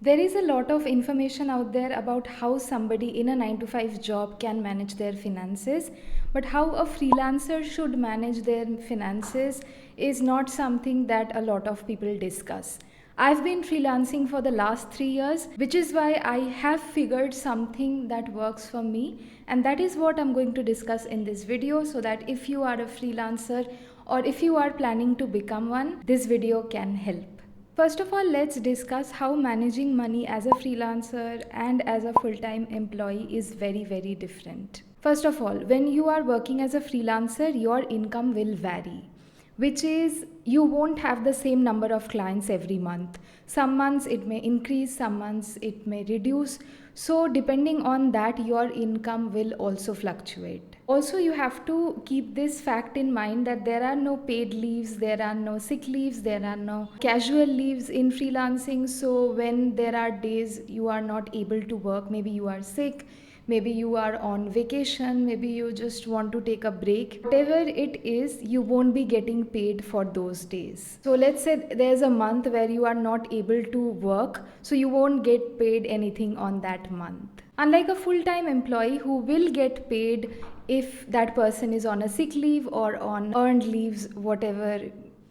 There is a lot of information out there about how somebody in a 9 to 5 job can manage their finances, but how a freelancer should manage their finances is not something that a lot of people discuss. I've been freelancing for the last 3 years, which is why I have figured something that works for me, and that is what I'm going to discuss in this video, so that if you are a freelancer or if you are planning to become one, this video can help. First of all, let's discuss how managing money as a freelancer and as a full time employee is very, very different. First of all, when you are working as a freelancer, your income will vary, which is you won't have the same number of clients every month. Some months it may increase, some months it may reduce. So, depending on that, your income will also fluctuate. Also, you have to keep this fact in mind that there are no paid leaves, there are no sick leaves, there are no casual leaves in freelancing. So, when there are days you are not able to work, maybe you are sick, maybe you are on vacation, maybe you just want to take a break, whatever it is, you won't be getting paid for those days. So let's say there's a month where you are not able to work, so you won't get paid anything on that month, unlike a full-time employee who will get paid if that person is on a sick leave or on earned leaves, whatever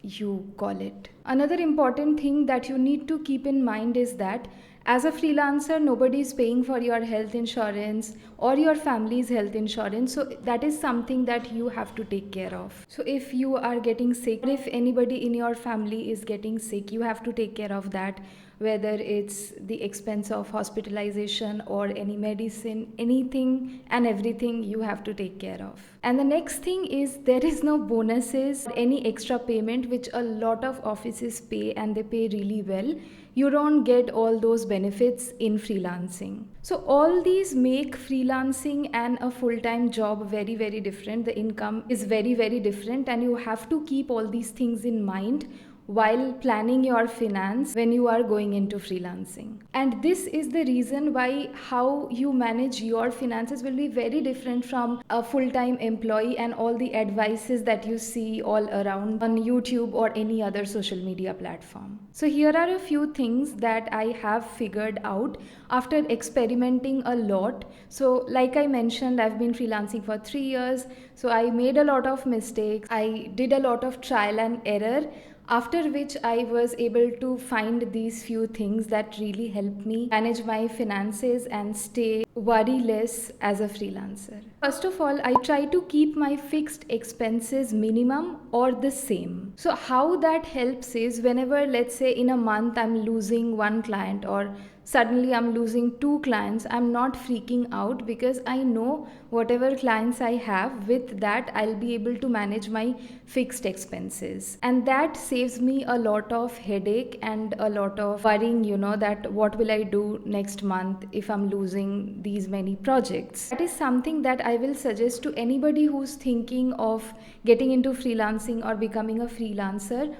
you call it. Another important thing that you need to keep in mind is that as a freelancer, nobody is paying for your health insurance or your family's health insurance. So that is something that you have to take care of. So if you are getting sick, or if anybody in your family is getting sick, you have to take care of that, whether it's the expense of hospitalization or any medicine, anything and everything you have to take care of. And the next thing is there is no bonuses, any extra payment, which a lot of offices pay, and they pay really well. You don't get all those benefits in freelancing. So all these make freelancing and a full-time job very, very different. The income is very, very different, and you have to keep all these things in mind while planning your finance when you are going into freelancing. And this is the reason why how you manage your finances will be very different from a full-time employee and all the advices that you see all around on YouTube or any other social media platform. So here are a few things that I have figured out after experimenting a lot. So like I mentioned, I've been freelancing for 3 years, so I made a lot of mistakes. I did a lot of trial and error, after which I was able to find these few things that really helped me manage my finances and stay worryless as a freelancer. First of all, I try to keep my fixed expenses minimum or the same. So how that helps is whenever, let's say in a month I'm losing one client or suddenly I'm losing two clients, I'm not freaking out, because I know whatever clients I have, with that I'll be able to manage my fixed expenses. And that saves me a lot of headache and a lot of worrying, that what will I do next month if I'm losing these many projects. That is something that I will suggest to anybody who's thinking of getting into freelancing or becoming a freelancer.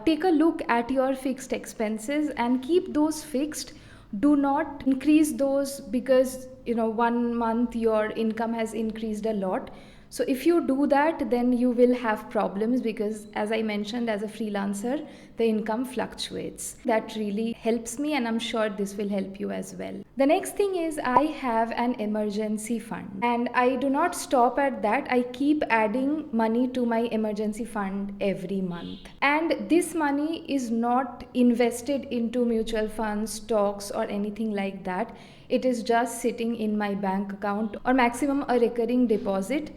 Take a look at your fixed expenses and keep those fixed. Do not increase those because 1 month your income has increased a lot. So if you do that, then you will have problems, because as I mentioned, as a freelancer, the income fluctuates. That really helps me, and I'm sure this will help you as well. The next thing is I have an emergency fund, and I do not stop at that. I keep adding money to my emergency fund every month. And this money is not invested into mutual funds, stocks, or anything like that. It is just sitting in my bank account, or maximum a recurring deposit.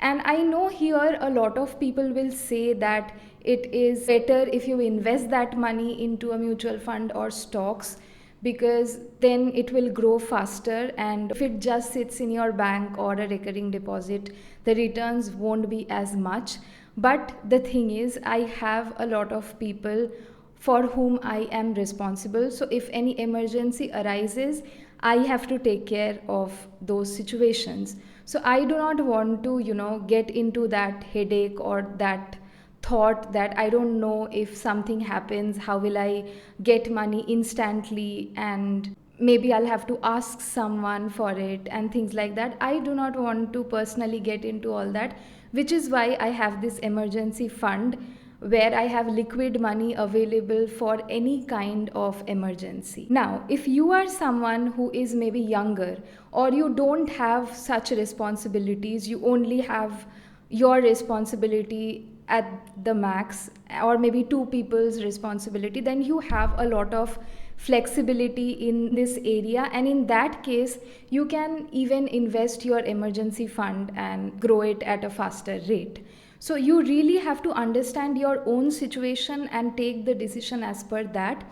And I know here a lot of people will say that it is better if you invest that money into a mutual fund or stocks, because then it will grow faster, and if it just sits in your bank or a recurring deposit, the returns won't be as much. But the thing is, I have a lot of people for whom I am responsible. So if any emergency arises, I have to take care of those situations. So I do not want to, get into that headache or that thought that I don't know if something happens, how will I get money instantly, and maybe I'll have to ask someone for it and things like that. I do not want to personally get into all that, which is why I have this emergency fund where I have liquid money available for any kind of emergency. Now, if you are someone who is maybe younger, or you don't have such responsibilities, you only have your responsibility at the max, or maybe two people's responsibility, then you have a lot of flexibility in this area, and in that case you can even invest your emergency fund and grow it at a faster rate. So you really have to understand your own situation and take the decision as per that.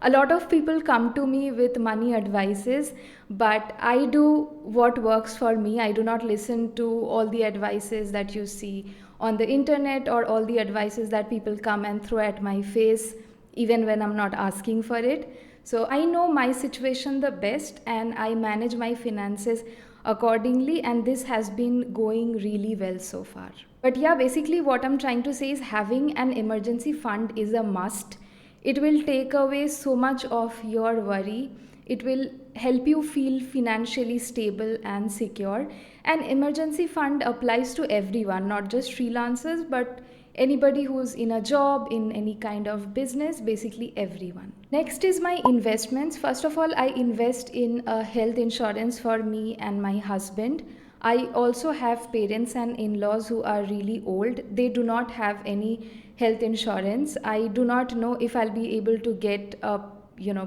A lot of people come to me with money advices, but I do what works for me. I do not listen to all the advices that you see on the internet, or all the advices that people come and throw at my face even when I'm not asking for it. So I know my situation the best, and I manage my finances accordingly, and this has been going really well so far. But yeah, basically what I'm trying to say is having an emergency fund is a must. It will take away so much of your worry. It will help you feel financially stable and secure. An emergency fund applies to everyone, not just freelancers, but anybody who's in a job, in any kind of business, basically everyone. Next is my investments. First of all, I invest in a health insurance for me and my husband. I also have parents and in-laws who are really old. They do not have any health insurance. I do not know if I'll be able to get a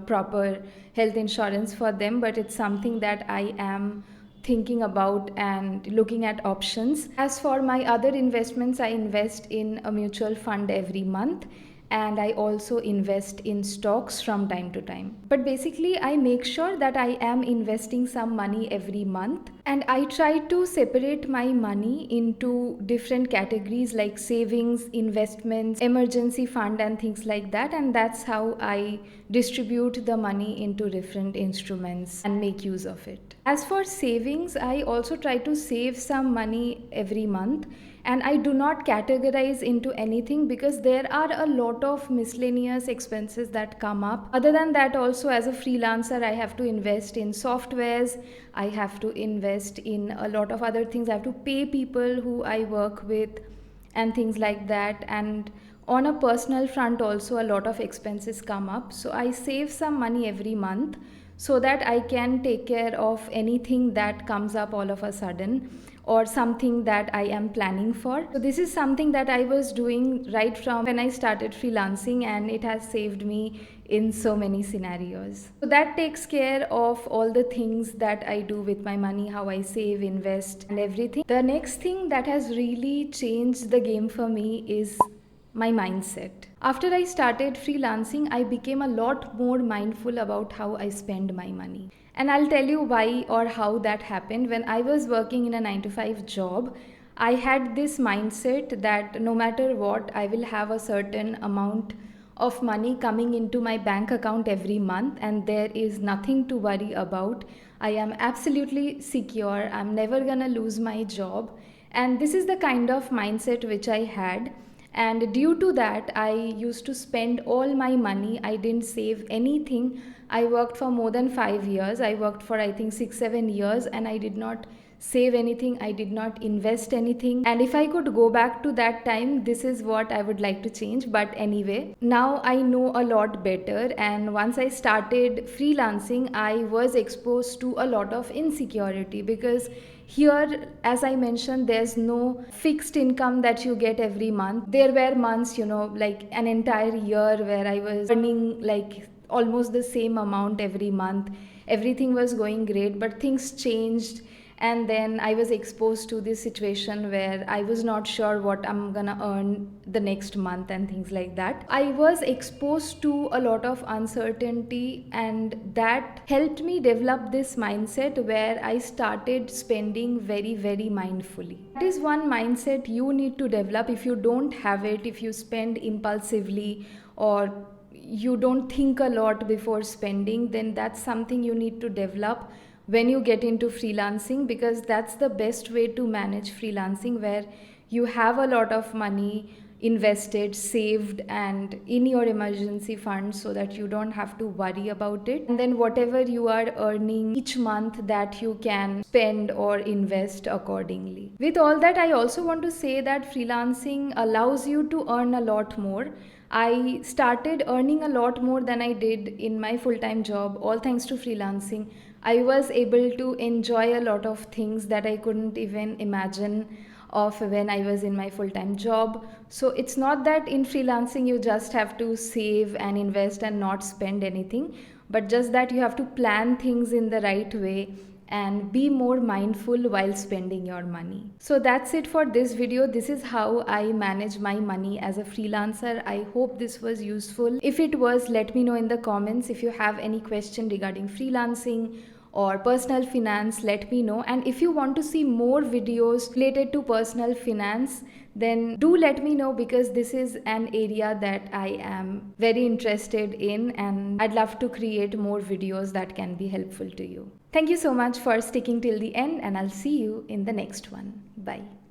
proper health insurance for them, but it's something that I am thinking about and looking at options. As for my other investments, I invest in a mutual fund every month, and I also invest in stocks from time to time. But basically, I make sure that I am investing some money every month, and I try to separate my money into different categories like savings, investments, emergency fund, and things like that. And that's how I distribute the money into different instruments and make use of it. As for savings, I also try to save some money every month, and I do not categorize into anything because there are a lot of miscellaneous expenses that come up. Other than that, also as a freelancer, I have to invest in softwares, I have to invest in a lot of other things, I have to pay people who I work with and things like that. And on a personal front also, a lot of expenses come up, so I save some money every month so that I can take care of anything that comes up all of a sudden, or something that I am planning for. So this is something that I was doing right from when I started freelancing, and it has saved me in so many scenarios. So that takes care of all the things that I do with my money, how I save, invest, and everything. The next thing that has really changed the game for me is my mindset. After I started freelancing, I became a lot more mindful about how I spend my money. And I'll tell you why or how that happened. When I was working in a 9 to 5 job, I had this mindset that no matter what, I will have a certain amount of money coming into my bank account every month, and there is nothing to worry about. I am absolutely secure. I'm never gonna lose my job. And this is the kind of mindset which I had. And due to that, I used to spend all my money. I didn't save anything. I worked for more than 5 years. I worked for I think 6-7 years, and I did not save anything. I did not invest anything. And if I could go back to that time, this is what I would like to change. But anyway, now I know a lot better. And once I started freelancing, I was exposed to a lot of insecurity, because here, as I mentioned, there's no fixed income that you get every month. There were months, like an entire year where I was earning like almost the same amount every month. Everything was going great, but things changed. And then I was exposed to this situation where I was not sure what I'm gonna earn the next month and things like that. I was exposed to a lot of uncertainty, and that helped me develop this mindset where I started spending very, very mindfully. That is one mindset you need to develop. If you don't have it, if you spend impulsively, or you don't think a lot before spending, then that's something you need to develop when you get into freelancing, because that's the best way to manage freelancing, where you have a lot of money. invested, saved, and in your emergency fund so that you don't have to worry about it. And then whatever you are earning each month, that you can spend or invest accordingly. With all that, I also want to say that freelancing allows you to earn a lot more. I started earning a lot more than I did in my full-time job, all thanks to freelancing. I was able to enjoy a lot of things that I couldn't even imagine of when I was in my full-time job. So it's not that in freelancing you just have to save and invest and not spend anything, but just that you have to plan things in the right way and be more mindful while spending your money. So that's it for this video. This is how I manage my money as a freelancer. I hope this was useful. If it was, let me know in the comments. If you have any question regarding freelancing or personal finance, let me know. And if you want to see more videos related to personal finance, then do let me know, because this is an area that I am very interested in and I'd love to create more videos that can be helpful to you. Thank you so much for sticking till the end, and I'll see you in the next one. Bye.